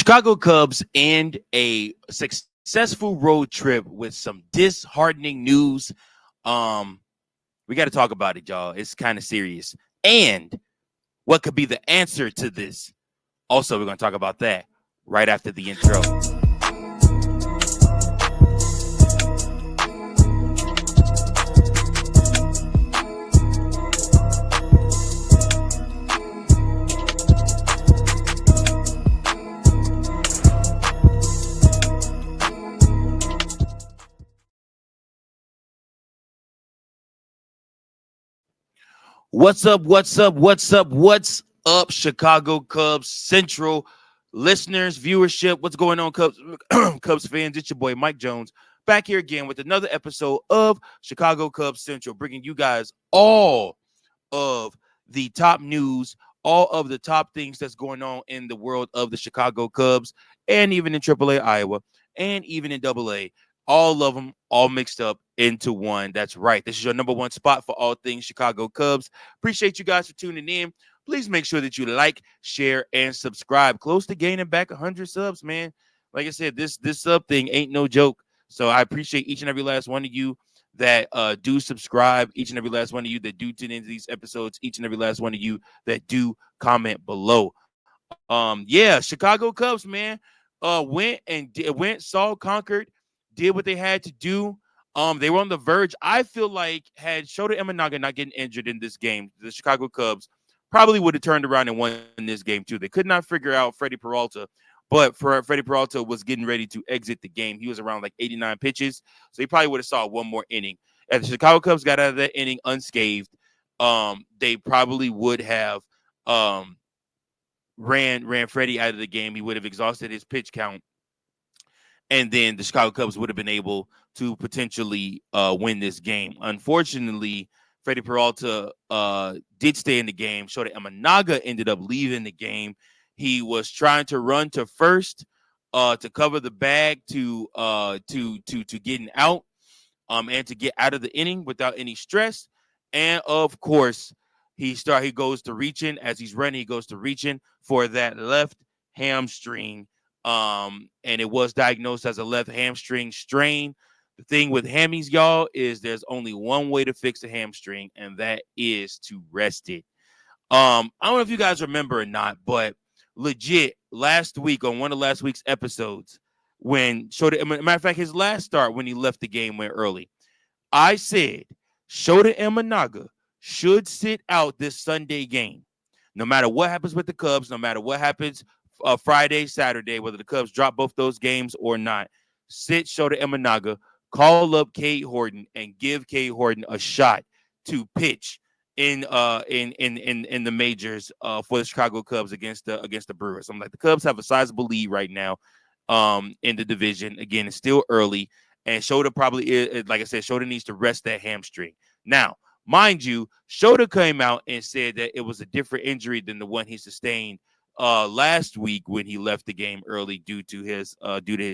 Chicago Cubs end a successful road trip with some disheartening news. Um, we got to talk about it, y'all. It's kind of serious. And what could be the answer to this? Also, we're going to talk about that right after the intro. What's up? What's up? What's up? What's up, Chicago Cubs Central listeners, viewership? What's going on, Cubs Cubs fans? It's your boy Mike Jones back here again with another episode of Chicago Cubs Central, bringing you guys all of the top news, all of the top things that's going on in the world of the Chicago Cubs, and even in AAA Iowa, and even in AA. All of them all mixed up into one. That's right. This is your number one spot for all things Chicago Cubs. Appreciate you guys for tuning in. Please make sure that you like, share, and subscribe. Close to gaining back 100 subs, man. Like I said, this sub thing ain't no joke. So I appreciate each and every last one of you that do subscribe, each and every last one of you that do tune into these episodes, each and every last one of you that do comment below. Yeah, Chicago Cubs, man, saw, conquered, did what they had to do. They were on the verge. I feel like had Shota Imanaga not getting injured in this game, the Chicago Cubs probably would have turned around and won this game too. They could not figure out Freddie Peralta, but Freddie Peralta was getting ready to exit the game. He was around like 89 pitches, so he probably would have saw one more inning. If the Chicago Cubs got out of that inning unscathed, they probably would have ran Freddie out of the game. He would have exhausted his pitch count, and then the Chicago Cubs would have been able to potentially win this game. Unfortunately, Freddie Peralta did stay in the game. Shota Imanaga ended up leaving the game. He was trying to run to first to cover the bag to getting out and to get out of the inning without any stress. And of course, he goes to reaching as he's running. He goes to reaching for that left hamstring. And it was diagnosed as a left hamstring strain. The thing with hammies, y'all, is there's only one way to fix a hamstring, and that is to rest it. I don't know if you guys remember or not, but legit last week on one of last week's episodes, when Shota, matter of fact, his last start when he left the game went early, I said Shota Imanaga should sit out this Sunday game. No matter what happens with the Cubs, no matter what happens Friday, Saturday, whether the Cubs drop both those games or not, sit Shota Imanaga, call up Cade Horton, and give Cade Horton a shot to pitch in the majors for the Chicago Cubs against the Brewers. I'm like, the Cubs have a sizable lead right now in the division. Again, it's still early, and Shota probably is, like I said, Shota needs to rest that hamstring. Now, mind you, Shota came out and said that it was a different injury than the one he sustained last week when he left the game early due to his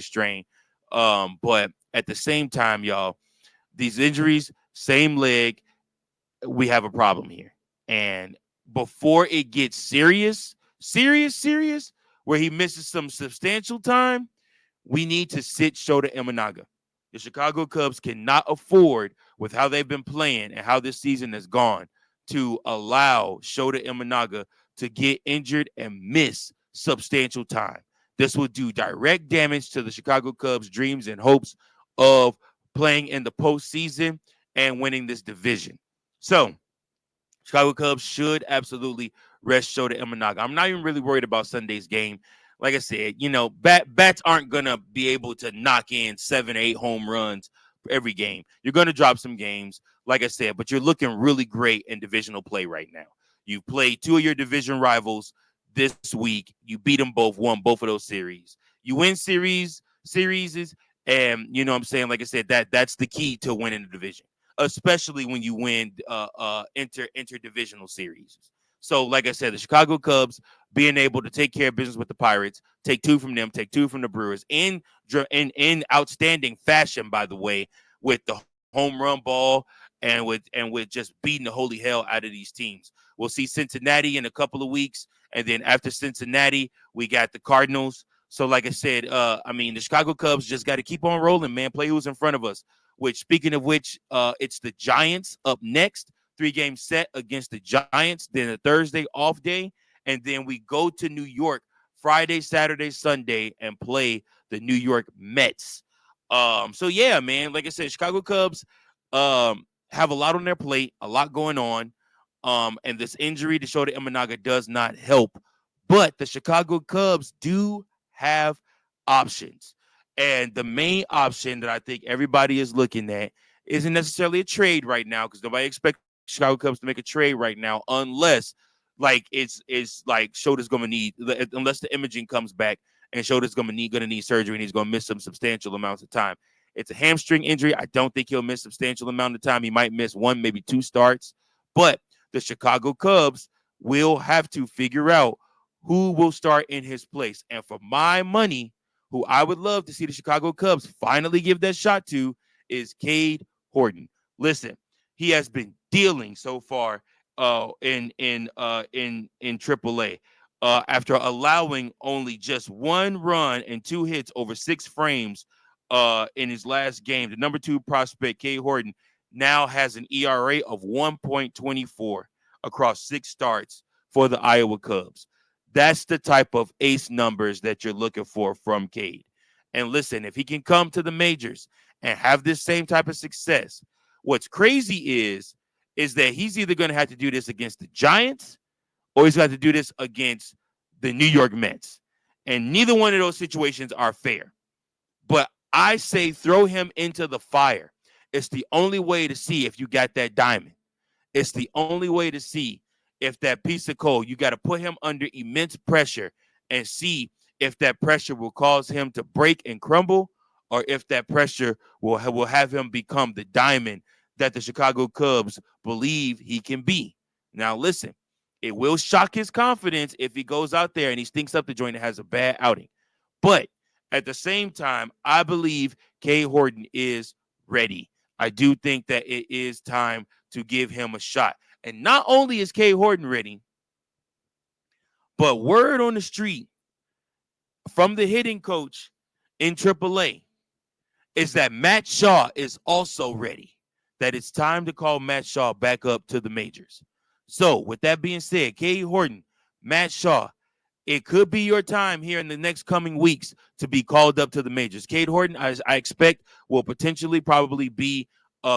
strain. But at the same time, y'all, these injuries, same leg, we have a problem here. And before it gets serious, where he misses some substantial time, we need to sit Shota Imanaga. The Chicago Cubs cannot afford, with how they've been playing and how this season has gone, to allow Shota Imanaga to get injured and miss substantial time. This will do direct damage to the Chicago Cubs' dreams and hopes of playing in the postseason and winning this division. So, Chicago Cubs should absolutely rest Shota Imanaga. I'm not even really worried about Sunday's game. Like I said, bats aren't going to be able to knock in 7 or 8 home runs every game. You're going to drop some games, like I said, but you're looking really great in divisional play right now. You've played 2 of your division rivals this week. You beat them both, won both of those series. You win series, and you know what I'm saying? Like I said, that's the key to winning the division, especially when you win interdivisional series. So, like I said, the Chicago Cubs being able to take care of business with the Pirates, take 2 from them, take 2 from the Brewers in outstanding fashion, by the way, with the home run ball and with just beating the holy hell out of these teams. We'll see Cincinnati in a couple of weeks, and then after Cincinnati, we got the Cardinals. So, like I said, the Chicago Cubs just got to keep on rolling, man. Play who's in front of us. Which, speaking of which, it's the Giants up next. 3-game set against the Giants. Then a Thursday off day, and then we go to New York Friday, Saturday, Sunday, and play the New York Mets. So yeah, man. Like I said, Chicago Cubs have a lot on their plate, a lot going on. And this injury to Shota Imanaga does not help. But the Chicago Cubs do have options. And the main option that I think everybody is looking at isn't necessarily a trade right now, because nobody expects Chicago Cubs to make a trade right now unless like it's like Shota's gonna need, unless the imaging comes back and Shota's gonna need surgery and he's gonna miss some substantial amounts of time. It's a hamstring injury. I don't think he'll miss substantial amount of time. He might miss 1, maybe 2 starts, but the Chicago Cubs will have to figure out who will start in his place. And for my money, who I would love to see the Chicago Cubs finally give that shot to is Cade Horton. Listen, he has been dealing so far in AAA. After allowing only just 1 run and 2 hits over 6 frames in his last game, the number 2 prospect, Cade Horton, now has an ERA of 1.24 across 6 starts for the Iowa Cubs. That's the type of ace numbers that you're looking for from Cade. And listen, if he can come to the majors and have this same type of success, what's crazy is that he's either going to have to do this against the Giants or he's got to do this against the New York Mets. And neither one of those situations are fair. But I say throw him into the fire. It's the only way to see if you got that diamond. It's the only way to see if that piece of coal, you got to put him under immense pressure and see if that pressure will cause him to break and crumble, or if that pressure will have him become the diamond that the Chicago Cubs believe he can be. Now, listen, it will shock his confidence if he goes out there and he stinks up the joint and has a bad outing. But at the same time, I believe Cade Horton is ready. I do think that it is time to give him a shot. And not only is Cade Horton ready, but word on the street from the hitting coach in AAA is that Matt Shaw is also ready, that it's time to call Matt Shaw back up to the majors. So with that being said, Cade Horton, Matt Shaw, it could be your time here in the next coming weeks to be called up to the majors. Cade Horton, I expect, will potentially probably be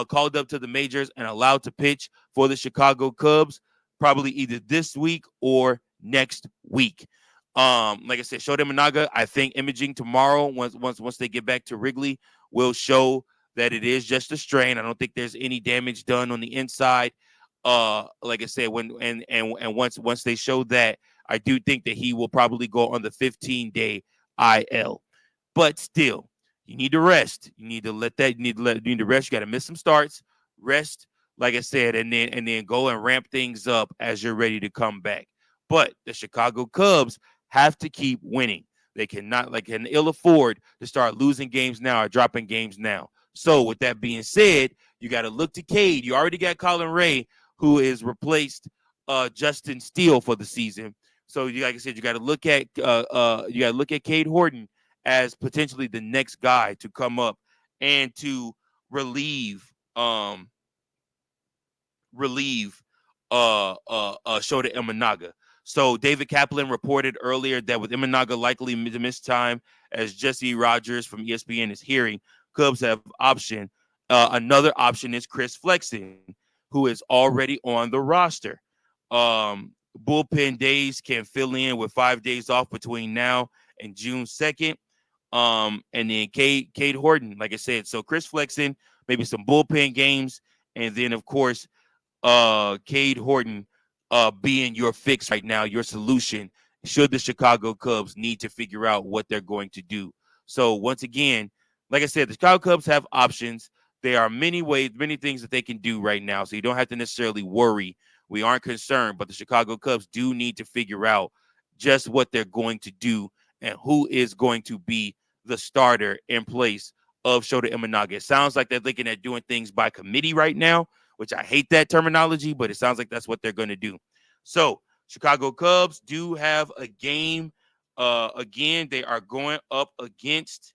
called up to the majors and allowed to pitch for the Chicago Cubs, probably either this week or next week. Like I said, Shota Imanaga, I think imaging tomorrow, once they get back to Wrigley, will show that it is just a strain. I don't think there's any damage done on the inside. Like I said, once they show that, I do think that he will probably go on the 15-day IL. But still, you need to rest. You need to rest. You got to miss some starts, rest, like I said, and then go and ramp things up as you're ready to come back. But the Chicago Cubs have to keep winning. They can ill afford to start losing games now or dropping games now. So with that being said, you got to look to Cade. You already got Colin Ray, who is replaced Justin Steele for the season. So like I said, you got to look at Cade Horton as potentially the next guy to come up and to relieve Shota Imanaga. So David Kaplan reported earlier that with Imanaga likely to miss time, as Jesse Rogers from ESPN is hearing, Cubs have option. Another option is Chris Flexen, who is already on the roster. Bullpen days can fill in with 5 days off between now and June 2nd. And then Cade Horton, like I said, so Chris Flexen, maybe some bullpen games, and then of course Cade Horton being your fix right now, your solution, should the Chicago Cubs need to figure out what they're going to do. So once again, like I said, the Chicago Cubs have options. There are many ways, many things that they can do right now. So you don't have to necessarily worry. We aren't concerned, but the Chicago Cubs do need to figure out just what they're going to do and who is going to be the starter in place of Shota Imanaga. It sounds like they're looking at doing things by committee right now, which I hate that terminology, but it sounds like that's what they're going to do. So Chicago Cubs do have a game Again, they are going up against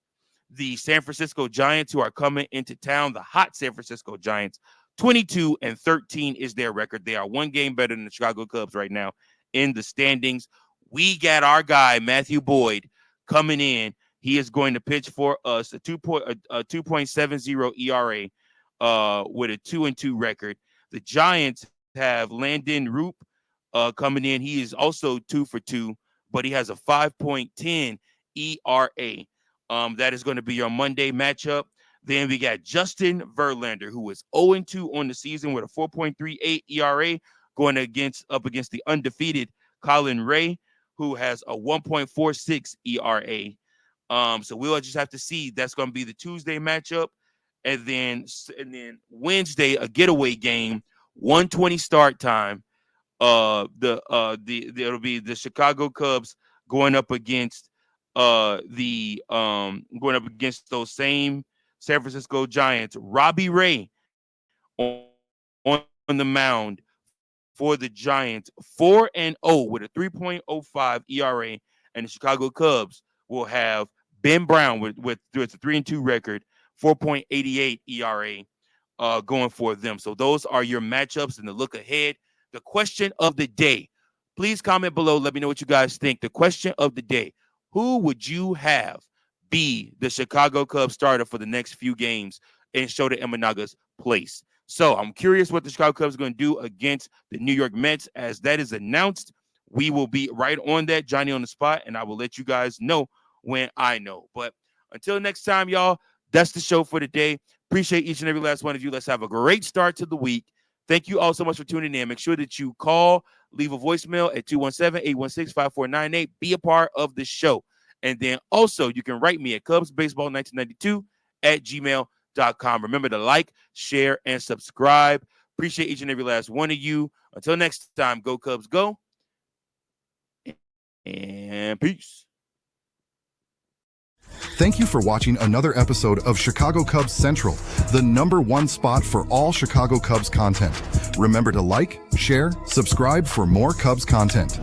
the San Francisco Giants, who are coming into town. The hot San Francisco Giants, 22-13 is their record. They are one game better than the Chicago Cubs right now in the standings. We got our guy Matthew Boyd coming in. He is going to pitch for us a 2.70 ERA with a 2-2 record. The Giants have Landon Roop coming in. He is also 2 for 2, but he has a 5.10 ERA. That is going to be your Monday matchup. Then we got Justin Verlander, who is 0-2 on the season with a 4.38 ERA, going up against the undefeated Colin Ray, who has a 1.46 ERA. So we'll just have to see. That's going to be the Tuesday matchup. And then Wednesday, a getaway game, 1:20 start time. It'll be the Chicago Cubs going up against those same San Francisco Giants. Robbie Ray on the mound for the Giants, 4-0 with a 3.05 ERA, and the Chicago Cubs will have Ben Brown with a 3-2 record, 4.88 ERA going for them. So those are your matchups and the look ahead. The question of the day. Please comment below. Let me know what you guys think. The question of the day. Who would you have be the Chicago Cubs starter for the next few games in Shota Imanaga's place? So I'm curious what the Chicago Cubs are going to do against the New York Mets. As that is announced, we will be right on that, Johnny on the spot, and I will let you guys know when I know. But until next time, y'all, that's the show for today. Appreciate each and every last one of you. Let's have a great start to the week. Thank you all so much for tuning in. Make sure that you call, leave a voicemail at 217-816-5498. Be a part of the show. And then also you can write me at cubsbaseball1992@gmail.com. Remember to like, share, and subscribe. Appreciate each and every last one of you. Until next time, go Cubs, go. And peace. Thank you for watching another episode of Chicago Cubs Central, the #1 spot for all Chicago Cubs content. Remember to like, share, subscribe for more Cubs content.